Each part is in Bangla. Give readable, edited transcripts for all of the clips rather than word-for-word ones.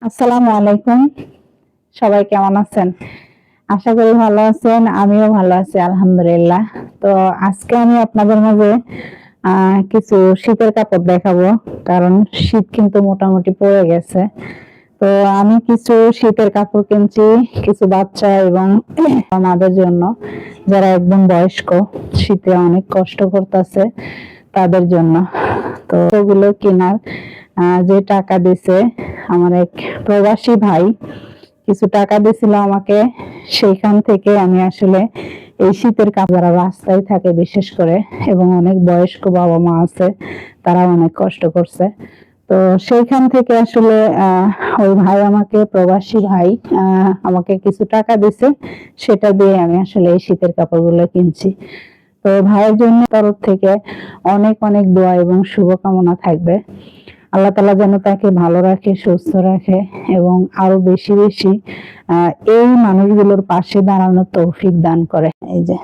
আসসালামু আলাইকুম। সবাই কেমন আছেন? আশা করি ভালো আছেন। আমিও ভালো আছি আলহামদুলিল্লাহ। তো আজকে আমি আপনাদের মাঝে কিছু শীতের কাপড় দেখাবো। কারণ শীত কিন্তু মোটামুটি পড়ে গেছে। তো আমি কিছু শীতের কাপড় কিনছি, কিছু বাচ্চা এবং মাদের জন্য, যারা একদম বয়স্ক, শীতে অনেক কষ্ট করতেছে তাদের জন্য। তো ওগুলো কেনার যে টাকা দিছে আমার এক প্রবাসী ভাই, কিছু টাকা দিছিল আমাকে। সেইখান থেকে আমি আসলে এই শীতের কাপড়, যারা রাস্তায় থাকে বিশেষ করে এবং অনেক বয়স্ক বাবা মা আছে, তারা অনেক কষ্ট করছে। তো সেইখান থেকে আসলে ওই ভাই আমাকে, প্রবাসী ভাই আমাকে কিছু টাকা দিছে, সেটা দিয়ে আমি আসলে এই শীতের কাপড়গুলো কিনছি। তো ভাইয়ের জন্য তরফ থেকে অনেক অনেক দোয়া এবং শুভকামনা থাকবে। আল্লাহ তাআলা যেন তাকে ভালো রাখে, সুস্থ রাখে এবং আরো বেশি বেশি এই মানুষগুলোর পাশে দাঁড়ানোর তৌফিক দান করে। এই যে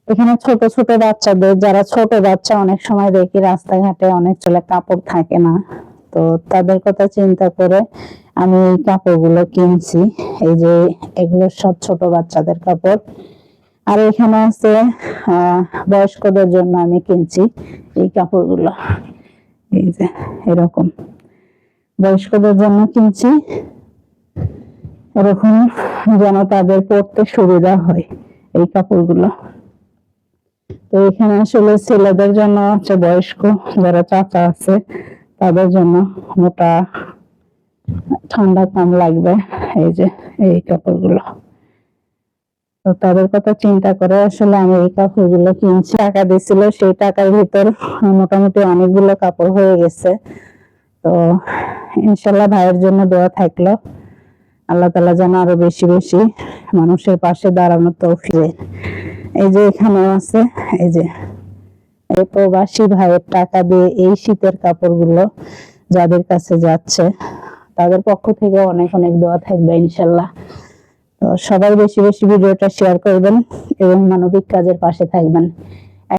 এখানে ছোট ছোট বাচ্চাদের, যারা ছোট বাচ্চা, অনেক সময় দেখি রাস্তাঘাটে অনেক চলে কাপড় থাকে না, তো তাদের কথা চিন্তা করে আমি এই কাপড়গুলো কিনছি। এই যে এগুলো সব ছোট বাচ্চাদের কাপড়। আর এখানে আছে বয়স্কদের জন্য আমি কিনছি এই কাপড়গুলো। এই যে এরকম বয়স্কদের জন্য কিনছি, এরকম যেন তাদের পরতে সুবিধা হয় এই কাপড়গুলো। তো এখানে আসলে ছেলেদের জন্য হচ্ছে, বয়স্ক যারা চাচা আছে তাদের জন্য মোটা, ঠান্ডা কম লাগবে, এই যে এই কাপড়গুলো। তো তাদের কথা চিন্তা করে আসলে আমি এই কাপড়গুলো কিনছি। টাকা দিছিল, সেই টাকার ভিতর মোটামুটি অনেকগুলো কাপড় হয়ে গেছে। তো ইনশাল্লাহ ভাইয়ের জন্য দোয়া থাকলো, আল্লাহ তাআলা যেন আরো বেশি বেশি মানুষের পাশে দাঁড়ানোর তৌফিক। এই যে এখানে আছে, এই যে এই প্রবাসী ভাইয়ের টাকা দিয়ে এই শীতের কাপড়গুলো যাদের কাছে যাচ্ছে, তাদের পক্ষ থেকে অনেক অনেক দোয়া থাকবে ইনশাল্লাহ। তো সবাই বেশি বেশি ভিডিওটা শেয়ার করবেন এবং মানবিক কাজের পাশে থাকবেন।